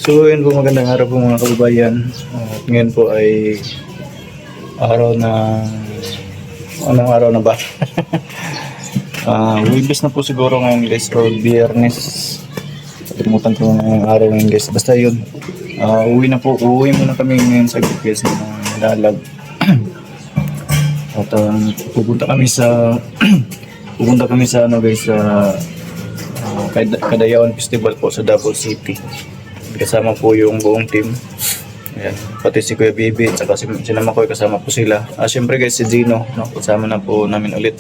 So yun po, magandang araw po mga kababayan. At ngayon po ay araw na... Anong araw na ba? Wibes na po siguro ngayon guys, or Biyernes. Kalimutan ko ngayong araw ngayon guys. Basta yun. Uuwi muna kami ngayon sa guys na Lalag. At pupunta kami sa ano guys, sa Kadayawan Festival po sa Davao City. Kasama po yung buong team. Ayan, pati si Kuya Bibi at saka si Mama Koy, kasama po sila. Siyempre guys, si Gino, no, kasama na po namin ulit.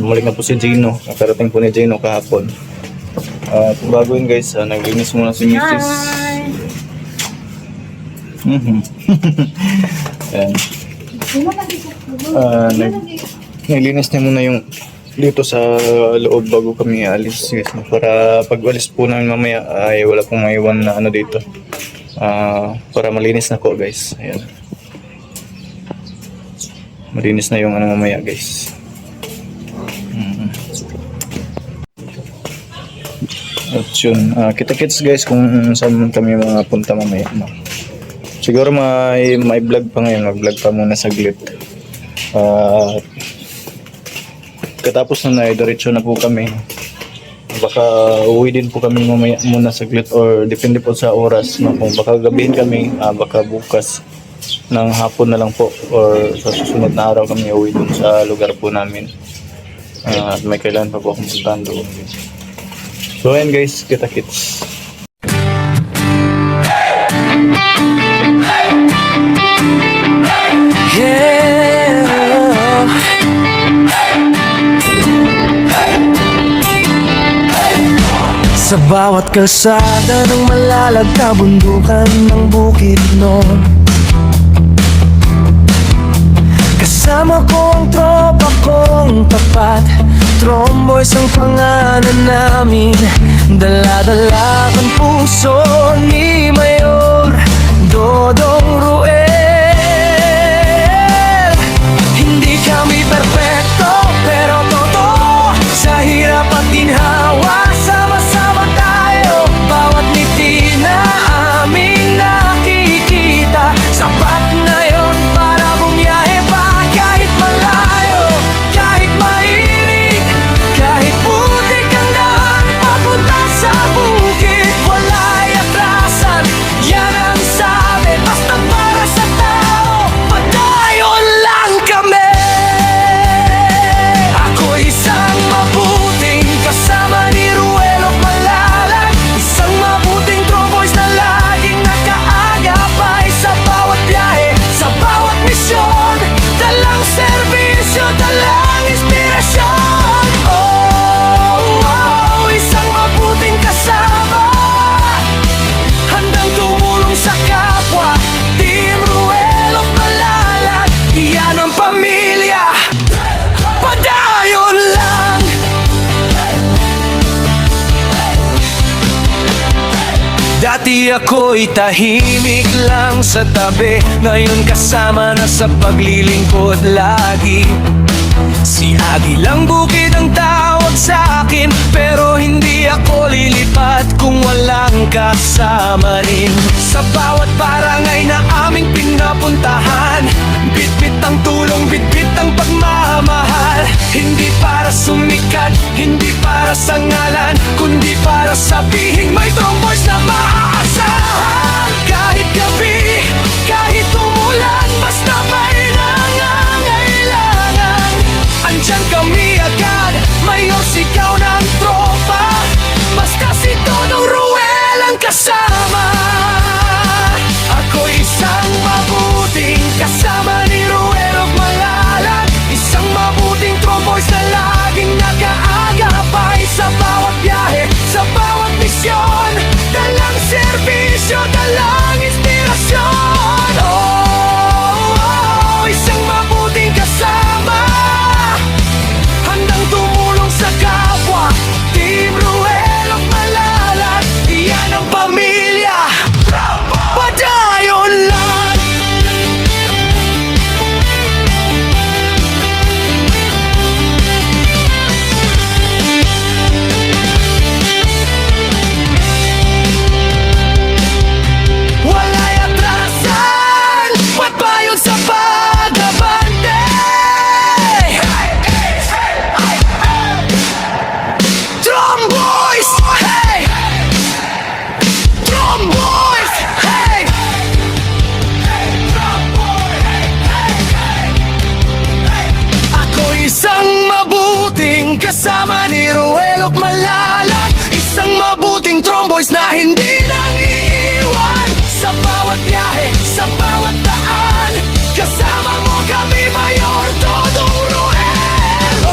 Bumalik na po si Gino. Nakarating po ni Gino kahapon. Bago yun guys, naglinis muna si Mrs. Ayan. Naglinis niya muna yung dito sa loob bago kami alis guys, para pag alis po namin mamaya ay wala pong maiwan na ano dito, para malinis na po guys. Ayan, malinis na yung ano mamaya guys. At yun, kita-kits guys kung saan kami mga punta mamaya, no? Siguro may vlog pa ngayon, mag-vlog pa muna saglit. Katapos na diretso na po kami. Baka uwi din po kami mamaya muna saglit, or depende po sa oras, no? Kung baka gabihin kami, baka bukas ng hapon na lang po, or sa susunod na araw kami uwi dun sa lugar po namin. At may kailangan pa po akong puntahan doon. So ayan guys, kita-kits. Sa bawat kalsada ng malalag na bundukan ng bukid noon, kasama ko ang tropa kong tapat. Tromboys ang pangalan namin, dala-dala ang puso ni Mayor Dodong Ruel. Hindi kami perfecto, pero totoo, sa hirap at ginhawa sama-sama tayo. Bawat ngiti na aming nakikita, sapat na yun para bumiyahe pa. Kahit malayo, kahit mainit, kahit putik ang daan papunta sa bukid, wala'y atrasan, yan ang sabi. Basta para sa tao, padayon lang kami. Ako isang mabuting kasama ni Ruel of Malalag, isang mabuting tromboys na laging nakaagapay sa bawat biyahe, sa bawat misyon. Dalang serbisyo, dalang inspirasyon. Isang mabuting kasama, handang tumulong sa kapwa. Team Ruel of Malalag, iyan ang pamilya. Padayon lang. Dati ako'y tahimik lang sa tabi, ngayon kasama na sa paglilingkod lagi. Si Agilang Bukid ang tawag sa akin, pero hindi ako lilipat kung walang kasama rin. Sa bawat barangay na aming pinapuntahan, bitbit ang tulong, bitbit ang pagmamahal. Hindi para sumikat, hindi para sa ngalan, kundi para sabihin may tromboys na maaasahan. Kahit gabi, kahit umulan, basta may nangangailangan, andyan kami agad. Mayor, sigaw ng tropa, basta si Dodong Ruel ang kasama. Ako isang mabuting kasama ni Ruel of Malalag, isang mabuting tromboys na laging nag-aagapay sa bawat biyahe, sa bawat misyon. Dala hindi nang iiwan sa bawat biyahe, sa bawat daan. Kasama mo kami, Mayor Dodong Roel.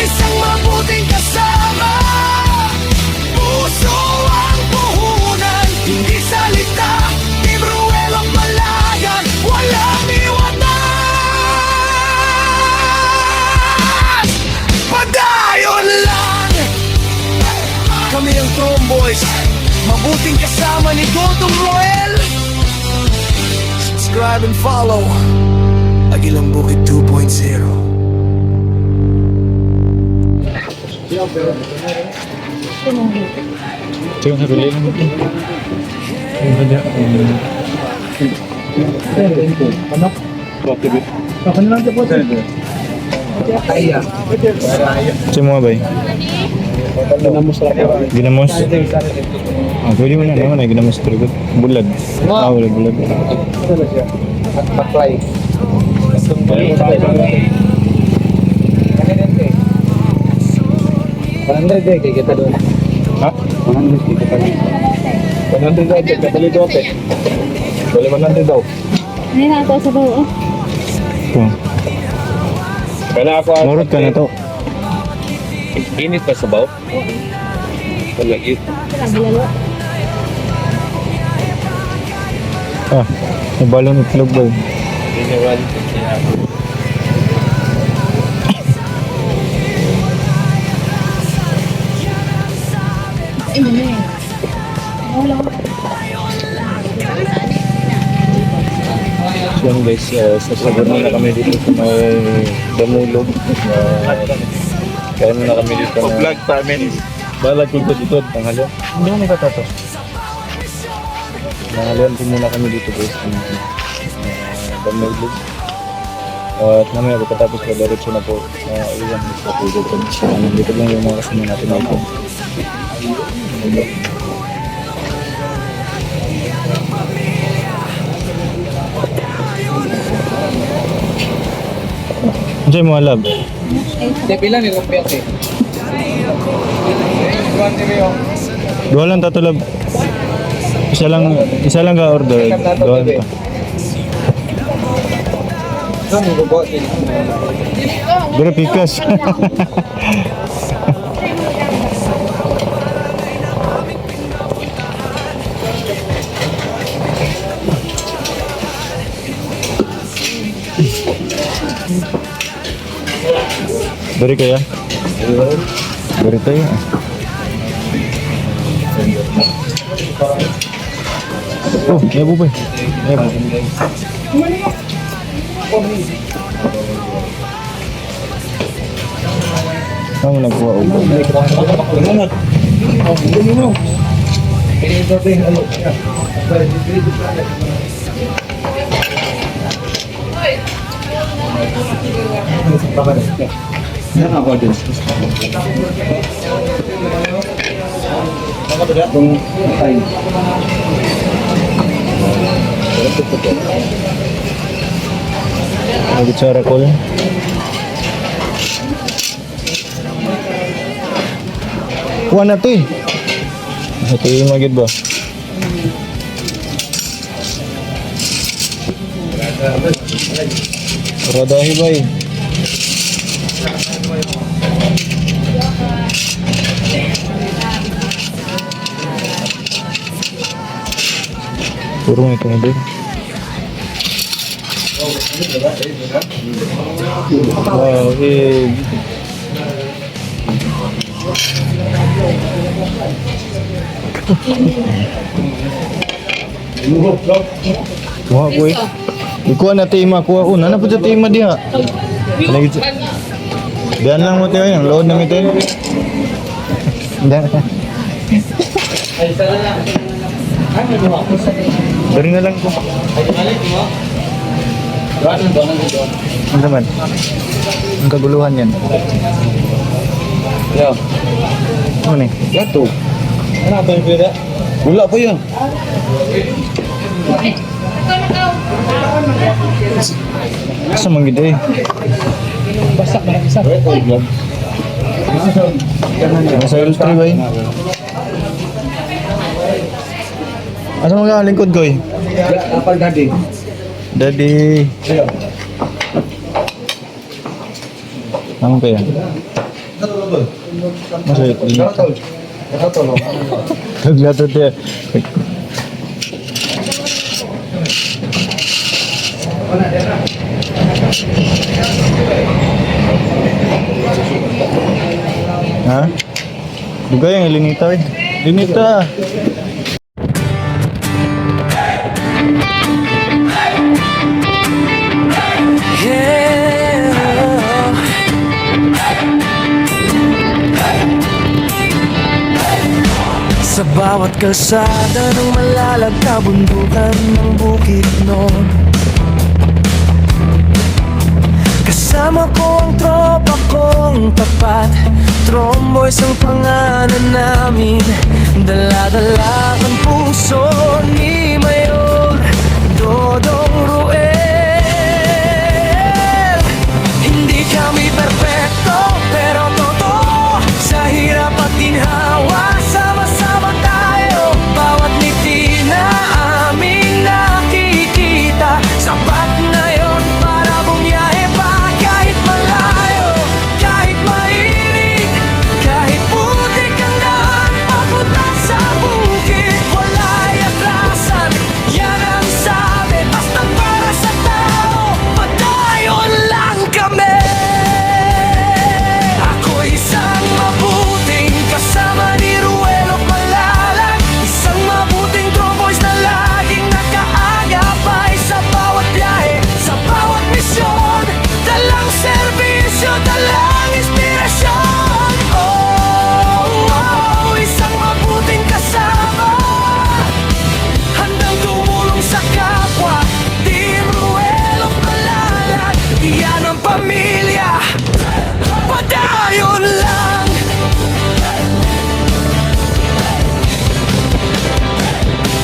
Isang mabuting kasama, puso ang puhunan, hindi salita. Team Roel ang palayan, walang iwanan. Padayon lang, kami ang Tromboys, mabuting kasama ni Dodong Roel. Subscribe and follow Agilang Bukid 2.0. Ito yung haruli lang ito. Ano? Ito mo ba? Ginamos? Ah, pwede mo na naman ay ginamos pero bulag. Ah, bulag. Baklay. Kaya kita doon. Ha? 100 kita doon. 100 daw, kita dito ate. Boleh 100 daw. Hindi na ito sa bawah. Ito. Kaya ako Murot ka na to. init pa sa baw. Lagi. Lagi lalo. Ah, may balon itlog ba? Ginawan. Ano na eh. Wala ko. So yun guys, sa sabon na kami dito sa may Damulog. Kaya na kami dito na Vlog family. balag ko dito tanghalian. Hindi kami katato. Tanghalian po muna kami dito guys sa Damulog. At namaya pagkatapos ko diretso na po iwan sa puso ko. Dito lang yung mga kasama natin dito. Anjay mo alab. Pila ni Rupiat eh. Dua lang tatulab. Isa lang ka order. Dua lang. Pero pikas. Beri kaya? Beri tayo. Oh, ya bu bay. Ya bu. Kamu nagkuha ubo. Lagi cara kol. Kuha na to eh. Ito yung magid ba? Radahi ba eh. Turun ito na din. Wow, eh. Kuha ko eh. Ikuha na tima, kuha ko. Nana po sa tima diha. Diyan lang mo tayo yung load na mito. Dari na lang ko. Ang naman. Ang kaguluhan yan. Ya. Ano ni? Gato. Ano ba yung pera? Wala po yan. Asa man gid eh. Basak na isa. Nasa L3 ba yun? Ano mga lingkod ko eh? Apal daddy. Daddy. Ano kaya? Masaya ito. Naglato tayo. Ha? Buka yang Linita eh. Linita. Sa bawat kalsada ng malalagkabundukan ng bukid noon, kasama ko ang tropa kong tapat. Tromboys ang pangalan namin, dala-dala ang puso ni Mayor Dodong Ruel. Hindi kami perfecto, pero totoo. Sa hirap at ginhawa, sama-sama tayo. Bawat ngiti na aming nakikita, sapat na yun para bumiyahe pa. Kahit malayo, kahit mainit, kahit putik ang daan papunta sa bukid, wala'y atrasan, yan ang sabi. Basta para sa tao, padayon lang kami. Ako'y isang mabuting kasama ni Ruel Malalag, isang mabuting tromboys na laging nakaagapay sa bawat biyahe, sa bawat misyon. Dalang serbisyo, dalang inspirasyon. Isang mabuting kasama, handang tumulong sa kapwa. Team Ruel Malalag, iyan ang pamilya. Padayon lang.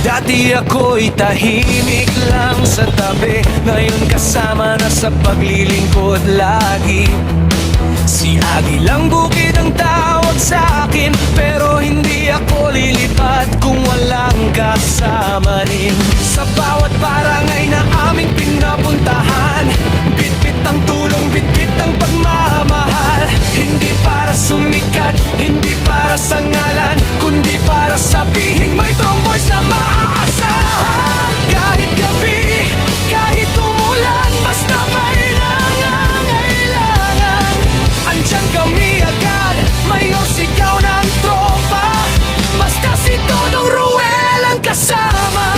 Dati ako'y tahimik lang sa tabi, ngayon kasama na sa paglilingkod lagi. Si Agilang Bukid ang tawag sa akin, pero hindi ako lilipad kung walang kasama rin. Sa bawat barangay na aming pinapuntahan, bitbit ang tulong, bitbit ang pagmamahal. Hindi para sumikat, hindi para sa ngalan, kundi para sabihin may tromboys na maaasahan. Kahit gabi, kahit umulan, basta may nangangailangan, andyan kami agad. Mayor, sigaw ng tropa, basta si Dodong Ruel ang kasama.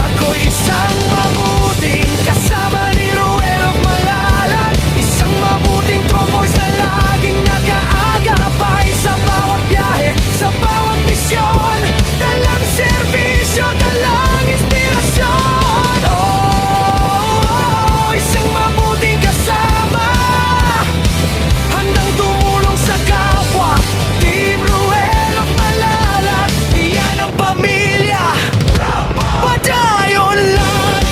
Ako'y isang mabuting kasama ni Ruel Malalag, isang mabuting tromboys na laging nag-aagapay sa bawat biyahe, sa bawat misyon. Dalang serbisyo, dalang inspirasyon. Isang mabuting kasama, handang tumulong sa kapwa. Team Ruel Malalag, iyan ang pamilya. Padayon lang.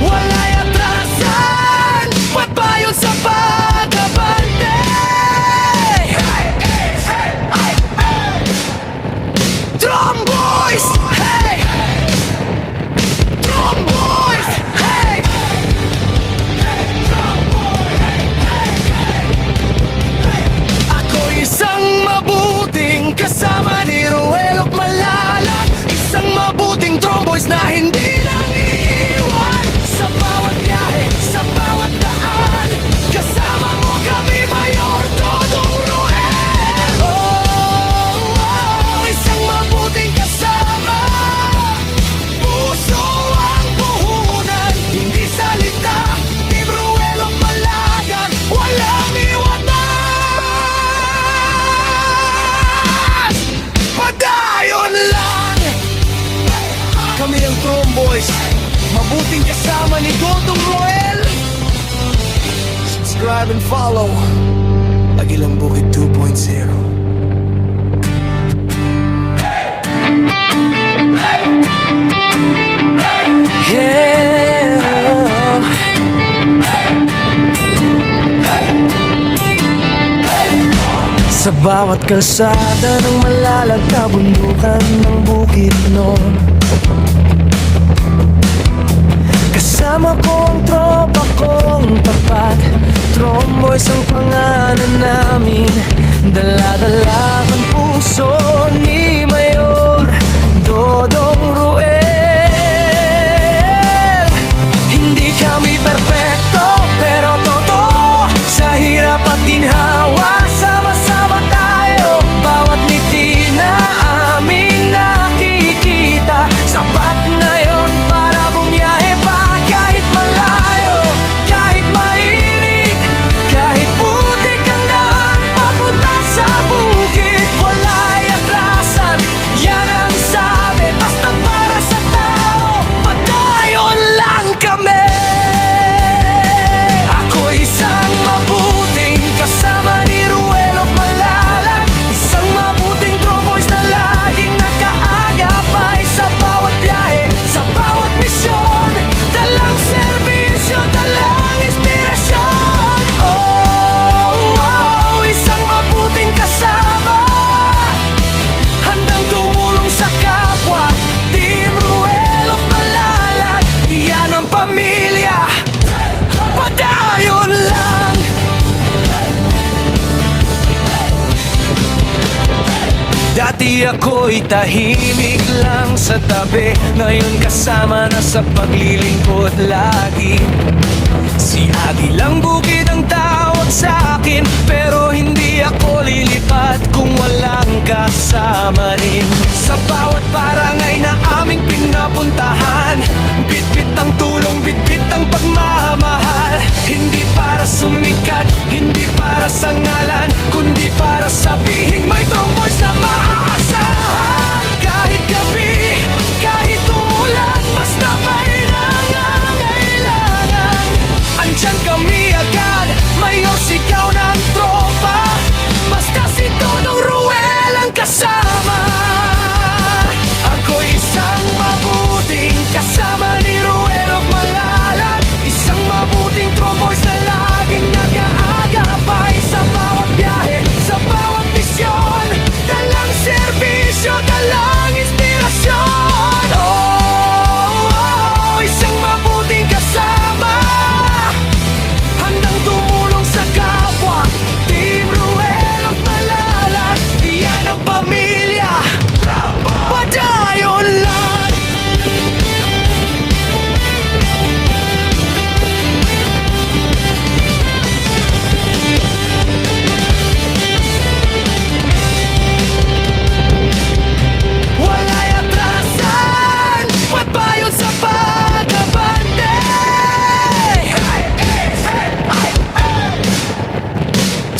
Wala'y atrasan, pagbayon sa pagabante. Tromboys, hey! Tromboys, hey! Ako'y isang mabuting kasama ni Ruel Malalag, isang mabuting tromboys na hindi lang iiwan. Sa bawat biyahe, sa bawat daan, kasama mo kami, Mayor Dodong Ruel. Isang mabuting kasama, puso ang puhunan, hindi salita. Team Ruel Malalag, walang iwanan. Padayon lang. Kami ang Tromboys, mabuting kasama ni Dodong Ruel. Subscribe and follow Agilang Bukid 2.0. Yeah. Sa bawat kalsada ng malalag kabundukan ng Bukidnon, kasama ko ang tropa kong tapat. Tromboys ang pangalan namin, dala-dala ang puso ni Mayor Dodong Ruel. Hindi kami perpekto pero totoo, sa hirap at ginhawa sama-sama tayo. Bawat ngiti na aming nakikita, sapat na yon para bumiyahe pa. Kahit malayo, kahit mainit, kahit putik ang daan papunta sa bukid, wala'y atrasan, yan ang sabi. Basta para sa tao, padayon lang kami. Ako isang mabuting kasama ni Ruel of Malalag, isang mabuting tromboys na laging nakaagapay sa bawat biyahe, sa bawat misyon. Dalang serbisyo, dalang inspirasyon. Oh, oh, isang mabuting kasama, handang tumulong sa kapwa. Team Ruel of Malalag, yan ang pamilya, padayon lang. Dati ako'y tahimik lang sa tabi, ngayon kasama na sa paglilingkod lagi. Si Agilang Bukid ang tawag sa akin, pero hindi ako lilipat kung walang kasama rin. Sa bawat barangay na aming pinapuntahan, bitbit ang tulong, bitbit ang pagmamahal. Hindi para sumikat, hindi para sa ngalan, kundi para sabihin may tromboys na maaasahan. Kahit gabi, kahit umulan, basta may nangangailangan, andyan kami agad. Mayor, sigaw ng tropa, basta si Dodong Ruel ang kasama. Ako isang mabuting kasama ni Ruel of Malalag, isang mabuting tromboys na laging nag-aagapay sa bawat biyahe, sa bawat misyon. Dalang serbisyo, dalang inspirasyon. Oh, oh, isang mabuting kasama, handang tumulong sa kapwa. Team Ruel of Malalag, yan ang pamilya, padayon lang. Wala'y atrasan, padayon sa pagabante.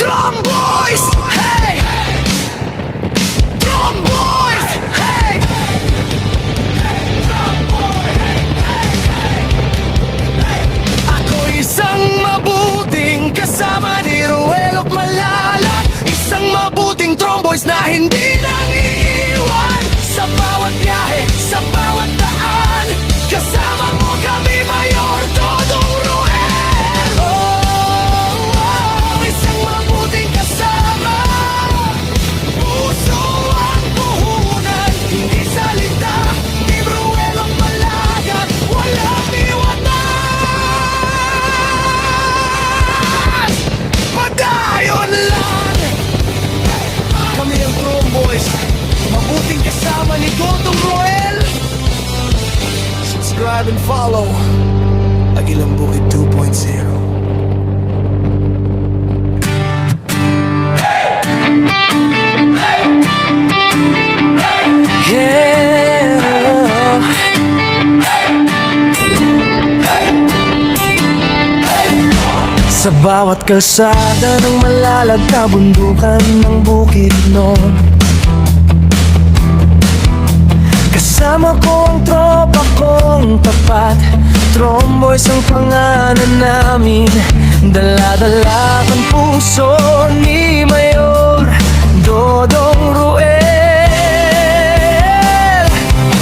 Tromboys, hey! Tromboys, hey! Ako isang mabuting kasama ni Ruel of Malalag, isang mabuting tromboys na hindi nang iiwan. Sa bawat biyahe, sa bawat daan, kasama mo kami, Mayor Dodong Ruel. Oh, oh, isang mabuting kasama, puso ang puhunan, hindi salita. Team Ruel of Malalag, walang iwanan, padayon lang. Kami ang Tromboys, mabuting kasama ni Dodong Ruel. Subscribe and follow Agilang Bukid 2.0. Yeah. Sa bawat kalsada ng malalag kabundukan ng Bukidnon, kasama ko ang tropa kong tapat. Tromboys ang pangalan namin, dala-dala ang puso ni Mayor Dodong Ruel.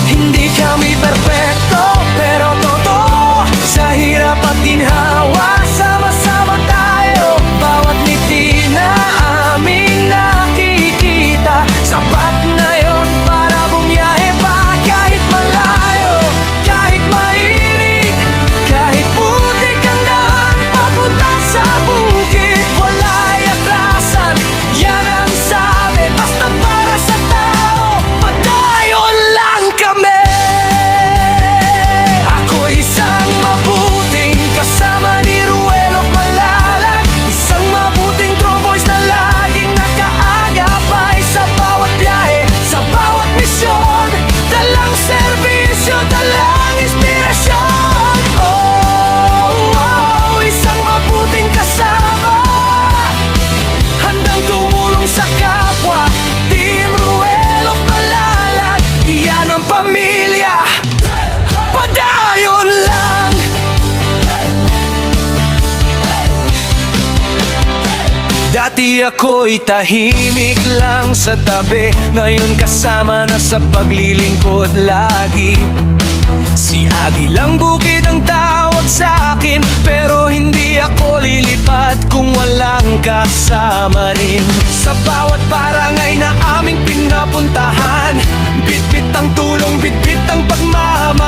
Hindi kami perpekto pero totoo, sa hirap at ginhawa sama-sama tayo. Bawat ngiti na aming nakikita, Dati ako'y tahimik lang sa tabi, ngayon kasama na sa paglilingkod lagi. Si Agi lang bukid ang tawag sa akin, pero hindi ako lilipat kung walang kasama rin. Sa bawat barangay na aming pinapuntahan, bitbit ang tulong, bitbit ang pagmamahal.